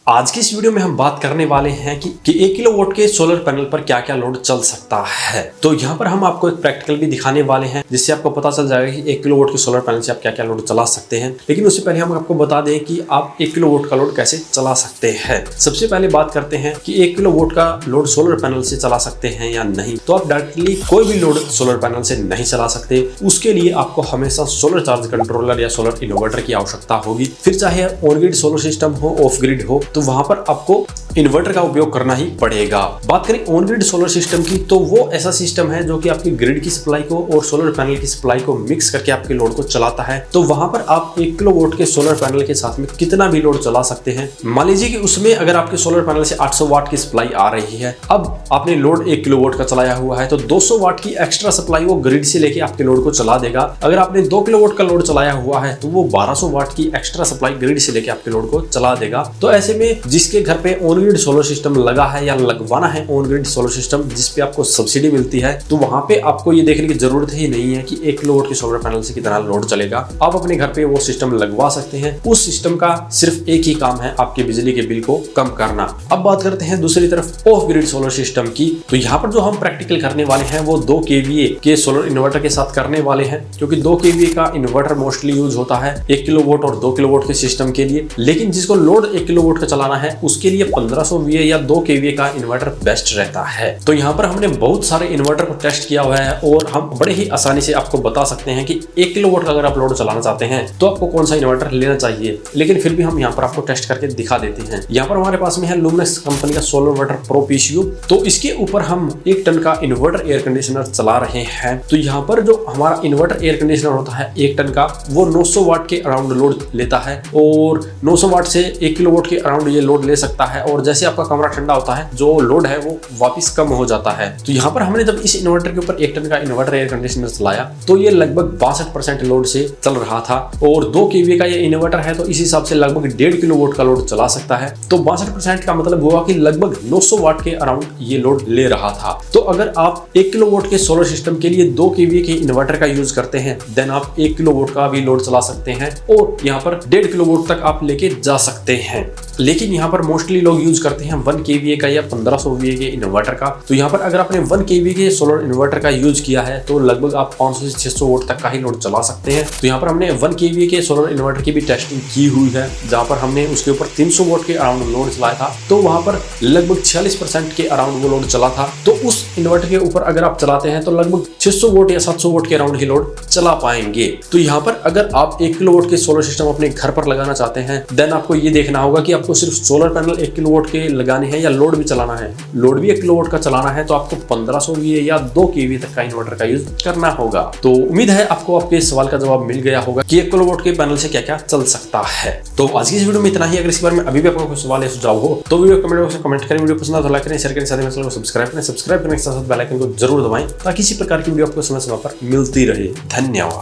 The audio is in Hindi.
आज की इस वीडियो में हम बात करने वाले हैं कि 1 किलोवाट के सोलर पैनल पर क्या क्या लोड चल सकता है। तो यहाँ पर हम आपको एक प्रैक्टिकल भी दिखाने वाले हैं जिससे आपको पता चल जाएगा कि 1 किलोवाट के सोलर पैनल से आप क्या क्या लोड चला सकते हैं। लेकिन उससे पहले हम आपको बता दें कि आप 1 किलोवाट का लोड कैसे चला सकते हैं। सबसे पहले बात करते हैं कि 1 किलोवाट का लोड सोलर पैनल से चला सकते हैं या नहीं। तो आप डायरेक्टली कोई भी लोड सोलर पैनल से नहीं चला सकते। उसके लिए आपको हमेशा सोलर चार्ज कंट्रोलर या सोलर इन्वर्टर की आवश्यकता होगी। फिर चाहे ऑन ग्रिड सोलर सिस्टम हो, ऑफ ग्रिड हो, तो वहां पर आपको इन्वर्टर का उपयोग करना ही पड़ेगा। बात करें ऑन ग्रिड सोलर सिस्टम की, तो वो ऐसा सिस्टम है जो कि आपकी ग्रिड की सप्लाई को और सोलर पैनल की सप्लाई को मिक्स करके आपके लोड को चलाता है। तो वहां पर आप 1 किलोवाट के सोलर पैनल के साथ में कितना भी लोड चला सकते हैं। मान लीजिए कि उसमें अगर आपके सोलर पैनल से 800 वाट की सप्लाई आ रही है, अब आपने लोड 1 किलोवाट का चलाया हुआ है, तो 200 वाट की एक्स्ट्रा सप्लाई वो ग्रिड से लेके आपके लोड को चला देगा। अगर आपने 2 किलोवाट का लोड चलाया हुआ है, तो वो 1200 वाट की एक्स्ट्रा सप्लाई ग्रिड से लेके आपके लोड को चला देगा। तो ऐसे में जिसके घर पे ऑन ग्रिड सोलर सिस्टम लगा है या लगवाना है ऑन ग्रिड सोलर सिस्टम जिसपे आपको सब्सिडी मिलती है, तो वहां पे आपको ये देखने की जरूरत ही नहीं है कि 1 किलोवाट के सोलर पैनल से कितना लोड चलेगा। आप अपने घर पे वो सिस्टम लगवा सकते हैं। उस सिस्टम का सिर्फ एक ही काम है, आपके बिजली के बिल को कम करना। अब बात करते हैं दूसरी तरफ ऑफ ग्रिड सोलर सिस्टम की। तो यहाँ पर जो हम प्रैक्टिकल करने वाले हैं वो 2 kVA के सोलर इन्वर्टर के साथ करने वाले हैं, क्योंकि 2 kVA का इन्वर्टर मोस्टली यूज होता है 1 किलोवाट और 2 किलोवाट के सिस्टम के लिए। लेकिन जिसको लोड 1 किलोवाट का चलाना है उसके लिए 1500 VA या 2 kVA का इन्वर्टर बेस्ट रहता है। तो यहाँ पर हमने बहुत सारे इन्वर्टर को टेस्ट किया हुआ है और हम बड़े ही आसानी से आपको बता सकते हैं कि 1 किलोवाट का अगर आप लोड चलाना चाहते हैं तो आपको कौन सा इन्वर्टर लेना चाहिए। लेकिन फिर भी हम यहाँ पर आपको टेस्ट करके दिखा देते हैं। यहाँ पर हमारे पास में है लुमिनस कंपनी का सोलर इन्वर्टर प्रो PCU। तो इसके ऊपर हम 1 टन का इन्वर्टर एयर कंडीशनर चला रहे हैं। तो यहाँ पर जो हमारा इन्वर्टर एयर कंडीशनर होता है 1 टन का, वो 900 वाट के अराउंड लोड लेता है और 900 वाट से 1 किलोवाट के अराउंड ये लोड ले सकता है। और जैसे आपका कमरा ठंडा होता है, जो लोड है वो वापस कम हो जाता है। तो यहाँ पर हमने जब इस इन्वर्टर के ऊपर 1 टन का इन्वर्टर एयर कंडीशनर चलाया तो ये लगभग 62% लोड से चल रहा था। और 2 kVA का ये इन्वर्टर है, तो इस हिसाब से लगभग 1.5 किलोवाट का लोड चला सकता है। तो 62% का मतलब हुआ कि लगभग 900 वाट के अराउंड ये लोड ले रहा था। तो अगर आप 1 किलोवाट के सोलर सिस्टम के लिए 2 kVA के इन्वर्टर का यूज करते हैं, देन आप 1 किलोवाट का भी लोड चला सकते हैं और यहाँ पर 1.5 किलोवाट तक आप लेके जा सकते हैं। लेकिन यहाँ पर मोस्टली लोग यूज करते हैं 1 kVA का या 1500 VA के इन्वर्टर का। तो यहाँ पर अगर आपने 1 kVA के सोलर इन्वर्टर का यूज किया है तो लगभग आप 500 से 600 वाट तक का ही लोड चला सकते हैं। तो यहाँ पर हमने 1 kVA के सोलर इन्वर्टर की भी टेस्टिंग की हुई है, जहाँ पर हमने उसके ऊपर 300 वाट के अराउंड लोड चलाया था। तो वहां पर लगभग 46% के अराउंड वो लोड चला था। तो उस इन्वर्टर के ऊपर अगर आप चलाते हैं तो लगभग 600 वाट या 700 वाट के अराउंड ही लोड चला पाएंगे। तो यहाँ पर अगर आप 1 किलोवाट के सोलर सिस्टम अपने घर पर लगाना चाहते हैं, देन आपको ये देखना होगा कि आपको सिर्फ सोलर पैनल 1 किलोवाट के लगाने हैं या लोड भी चलाना है। लोड भी 1 किलोवाट का चलाना है तो आपको 1500 VA या 2 kVA तक का इन्वर्टर का यूज करना होगा। तो उम्मीद है आपको आपके सवाल का जवाब मिल गया होगा कि 1 किलोवाट के पैनल से क्या क्या चल सकता है। तो आज की इस वीडियो में इतना ही। अगर इस बारे में अभी भी आपको कोई सवाल या सुझाव हो तो वीडियो कमेंट बॉक्स में कमेंट करें। वीडियो पसंद आए तो लाइक करें, शेयर करें, साथ ही चैनल को सब्सक्राइब करें। सब्सक्राइब करने के साथ बेल आइकन को जरूर दबाएं ताकि इसी प्रकार की वीडियो आपको समय समय पर मिलती रहे। धन्यवाद।